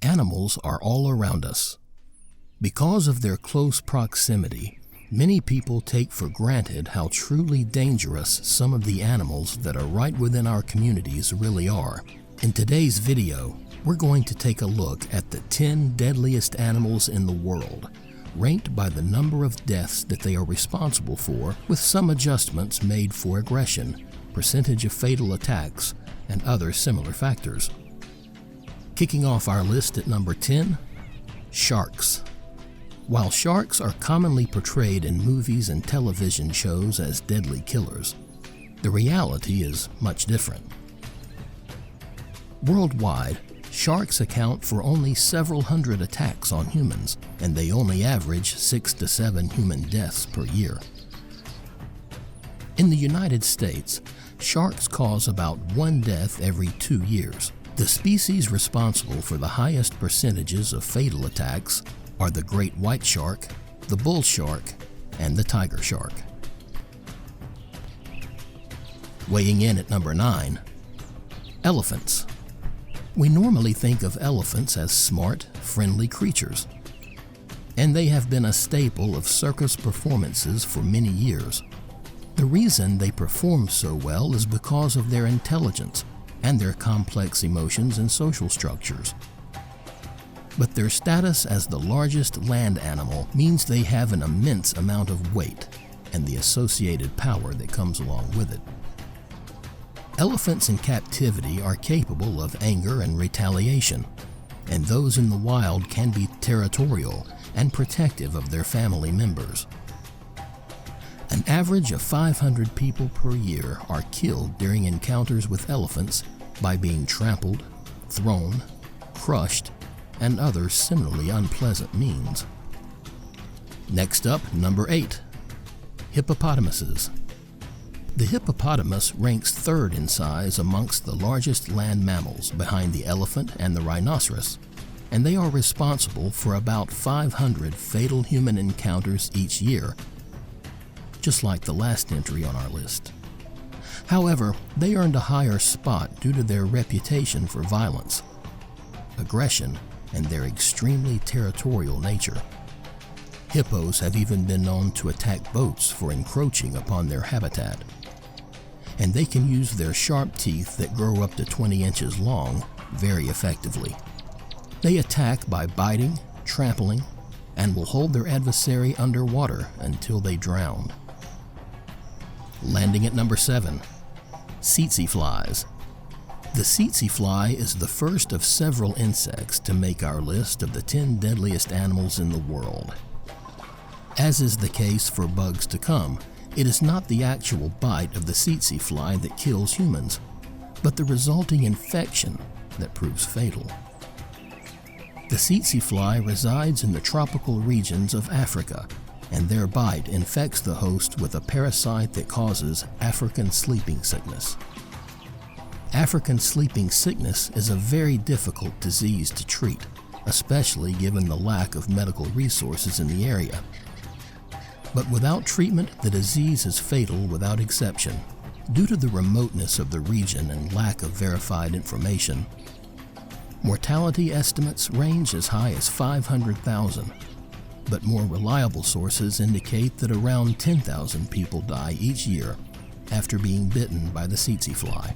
Animals are all around us. Because of their close proximity, many people take for granted how truly dangerous some of the animals that are right within our communities really are. In today's video, we're going to take a look at the 10 deadliest animals in the world, ranked by the number of deaths that they are responsible for, with some adjustments made for aggression, percentage of fatal attacks, and other similar factors. Kicking off our list at number 10, sharks. While sharks are commonly portrayed in movies and television shows as deadly killers, the reality is much different. Worldwide, sharks account for only several hundred attacks on humans, and they only average 6 to 7 human deaths per year. In the United States, sharks cause about 1 death every 2 years. The species responsible for the highest percentages of fatal attacks are the great white shark, the bull shark, and the tiger shark. Weighing in at number 9, elephants. We normally think of elephants as smart, friendly creatures, and they have been a staple of circus performances for many years. The reason they perform so well is because of their intelligence and their complex emotions and social structures. But their status as the largest land animal means they have an immense amount of weight and the associated power that comes along with it. Elephants in captivity are capable of anger and retaliation, and those in the wild can be territorial and protective of their family members. An average of 500 people per year are killed during encounters with elephants by being trampled, thrown, crushed, and other similarly unpleasant means. Next up, number 8, hippopotamuses. The hippopotamus ranks third in size amongst the largest land mammals behind the elephant and the rhinoceros, and they are responsible for about 500 fatal human encounters each year, just like the last entry on our list. However, they earned a higher spot due to their reputation for violence, aggression, and their extremely territorial nature. Hippos have even been known to attack boats for encroaching upon their habitat. And they can use their sharp teeth that grow up to 20 inches long very effectively. They attack by biting, trampling, and will hold their adversary underwater until they drown. Landing at number 7, tsetse flies. The tsetse fly is the first of several insects to make our list of the 10 deadliest animals in the world. As is the case for bugs to come, it is not the actual bite of the tsetse fly that kills humans, but the resulting infection that proves fatal. The tsetse fly resides in the tropical regions of Africa, and their bite infects the host with a parasite that causes African sleeping sickness. African sleeping sickness is a very difficult disease to treat, especially given the lack of medical resources in the area. But without treatment, the disease is fatal without exception, due to the remoteness of the region and lack of verified information. Mortality estimates range as high as 500,000, but more reliable sources indicate that around 10,000 people die each year after being bitten by the tsetse fly.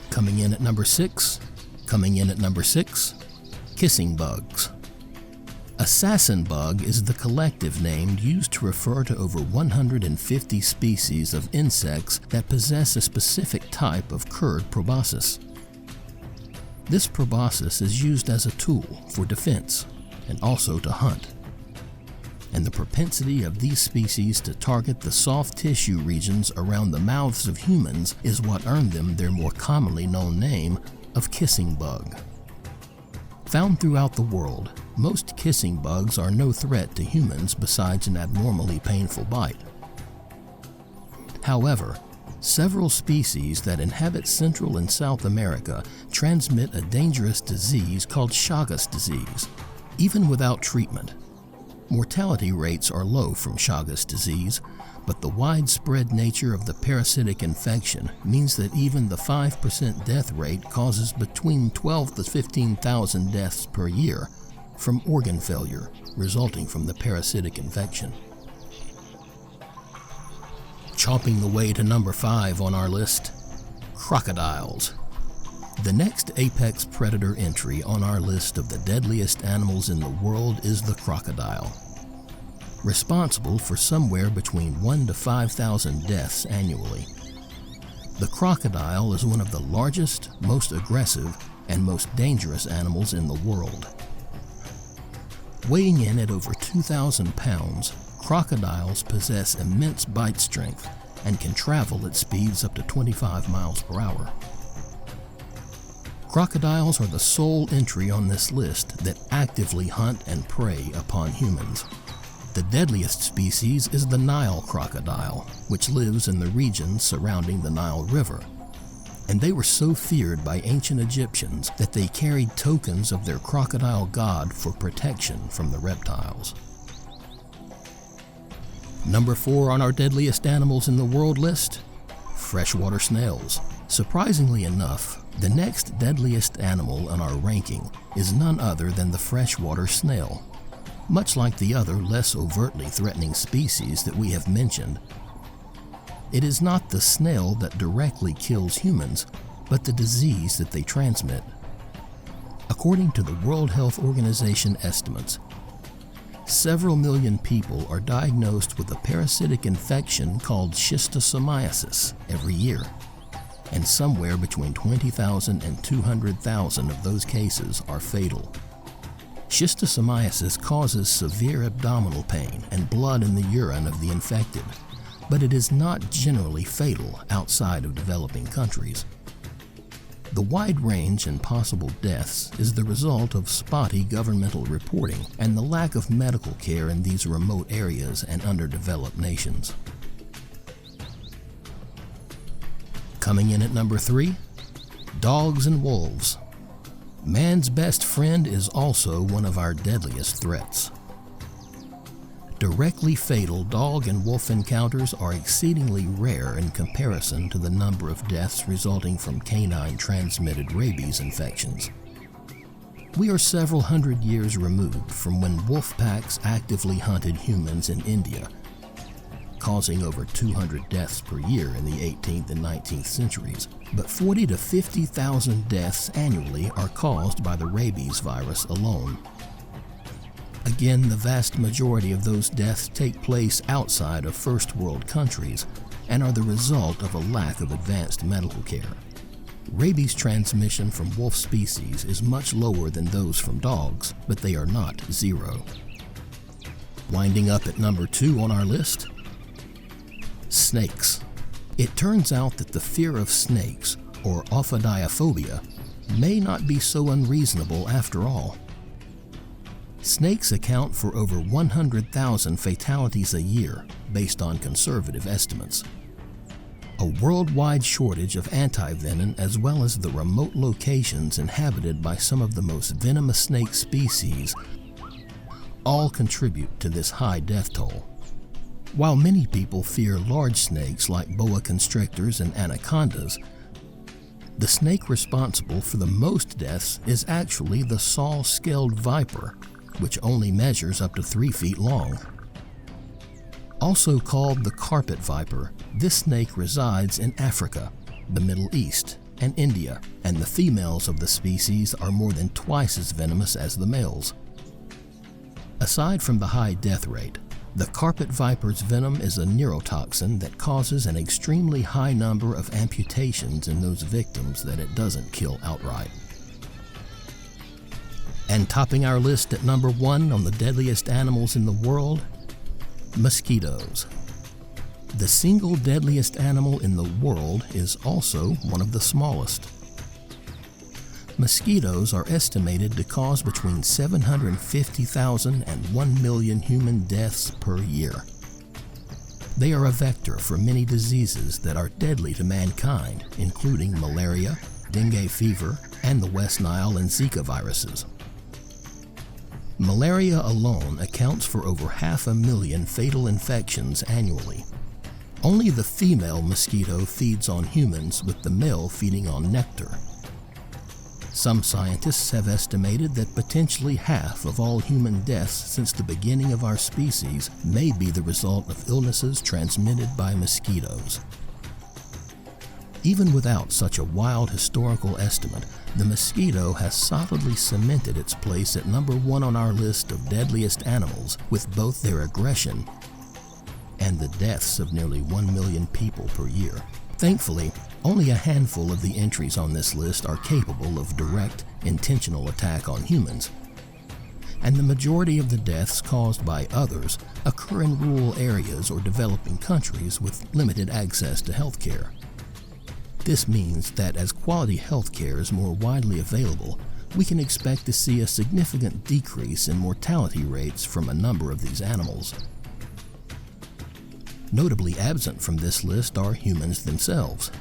Coming in at number 6, kissing bugs. Assassin bug is the collective name used to refer to over 150 species of insects that possess a specific type of curd proboscis. This proboscis is used as a tool for defense and also to hunt. And the propensity of these species to target the soft tissue regions around the mouths of humans is what earned them their more commonly known name of kissing bug. Found throughout the world, most kissing bugs are no threat to humans besides an abnormally painful bite. However, several species that inhabit Central and South America transmit a dangerous disease called Chagas disease. Even without treatment, Mortality rates are low from Chagas disease, but the widespread nature of the parasitic infection means that even the 5% death rate causes between 12,000 to 15,000 deaths per year from organ failure resulting from the parasitic infection. Chomping the way to number 5 on our list, crocodiles. The next apex predator entry on our list of the deadliest animals in the world is the crocodile. Responsible for somewhere between 1,000 to 5,000 deaths annually. The crocodile is one of the largest, most aggressive, and most dangerous animals in the world. Weighing in at over 2,000 pounds, crocodiles possess immense bite strength and can travel at speeds up to 25 miles per hour. Crocodiles are the sole entry on this list that actively hunt and prey upon humans. The deadliest species is the Nile crocodile, which lives in the regions surrounding the Nile River. And they were so feared by ancient Egyptians that they carried tokens of their crocodile god for protection from the reptiles. Number 4 on our deadliest animals in the world list, freshwater snails. Surprisingly enough, the next deadliest animal on our ranking is none other than the freshwater snail. Much like the other less overtly threatening species that we have mentioned, it is not the snail that directly kills humans, but the disease that they transmit. According to the World Health Organization estimates, several million people are diagnosed with a parasitic infection called schistosomiasis every year, and somewhere between 20,000 and 200,000 of those cases are fatal. Schistosomiasis causes severe abdominal pain and blood in the urine of the infected, but it is not generally fatal outside of developing countries. The wide range in possible deaths is the result of spotty governmental reporting and the lack of medical care in these remote areas and underdeveloped nations. Coming in at number 3, dogs and wolves. Man's best friend is also one of our deadliest threats. Directly fatal dog and wolf encounters are exceedingly rare in comparison to the number of deaths resulting from canine-transmitted rabies infections. We are several hundred years removed from when wolf packs actively hunted humans in India, causing over 200 deaths per year in the 18th and 19th centuries. But 40 to 50,000 deaths annually are caused by the rabies virus alone. Again, the vast majority of those deaths take place outside of first world countries and are the result of a lack of advanced medical care. Rabies transmission from wolf species is much lower than those from dogs, but they are not zero. Winding up at number 2 on our list, snakes. It turns out that the fear of snakes, or ophidiophobia, may not be so unreasonable after all. Snakes account for over 100,000 fatalities a year, based on conservative estimates. A worldwide shortage of antivenom, as well as the remote locations inhabited by some of the most venomous snake species, all contribute to this high death toll. While many people fear large snakes like boa constrictors and anacondas, the snake responsible for the most deaths is actually the saw-scaled viper, which only measures up to 3 feet long. Also called the carpet viper, this snake resides in Africa, the Middle East, and India, and the females of the species are more than twice as venomous as the males. Aside from the high death rate, the carpet viper's venom is a neurotoxin that causes an extremely high number of amputations in those victims that it doesn't kill outright. And topping our list at number 1 on the deadliest animals in the world, mosquitoes. The single deadliest animal in the world is also one of the smallest. Mosquitoes are estimated to cause between 750,000 and 1 million human deaths per year. They are a vector for many diseases that are deadly to mankind, including malaria, dengue fever, and the West Nile and Zika viruses. Malaria alone accounts for over 500,000 fatal infections annually. Only the female mosquito feeds on humans, with the male feeding on nectar. Some scientists have estimated that potentially half of all human deaths since the beginning of our species may be the result of illnesses transmitted by mosquitoes. Even without such a wild historical estimate, the mosquito has solidly cemented its place at number 1 on our list of deadliest animals, with both their aggression and the deaths of nearly 1 million people per year. Thankfully, only a handful of the entries on this list are capable of direct, intentional attack on humans, and the majority of the deaths caused by others occur in rural areas or developing countries with limited access to health care. This means that as quality health care is more widely available, we can expect to see a significant decrease in mortality rates from a number of these animals. Notably absent from this list are humans themselves.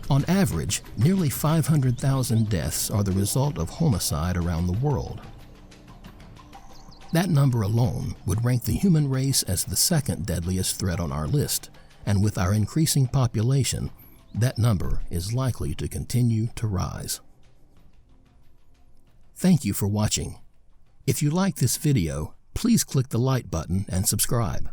On average, nearly 500,000 deaths are the result of homicide around the world. That number alone would rank the human race as the second deadliest threat on our list, and with our increasing population, that number is likely to continue to rise. Thank you for watching. If you like this video, please click the like button and subscribe.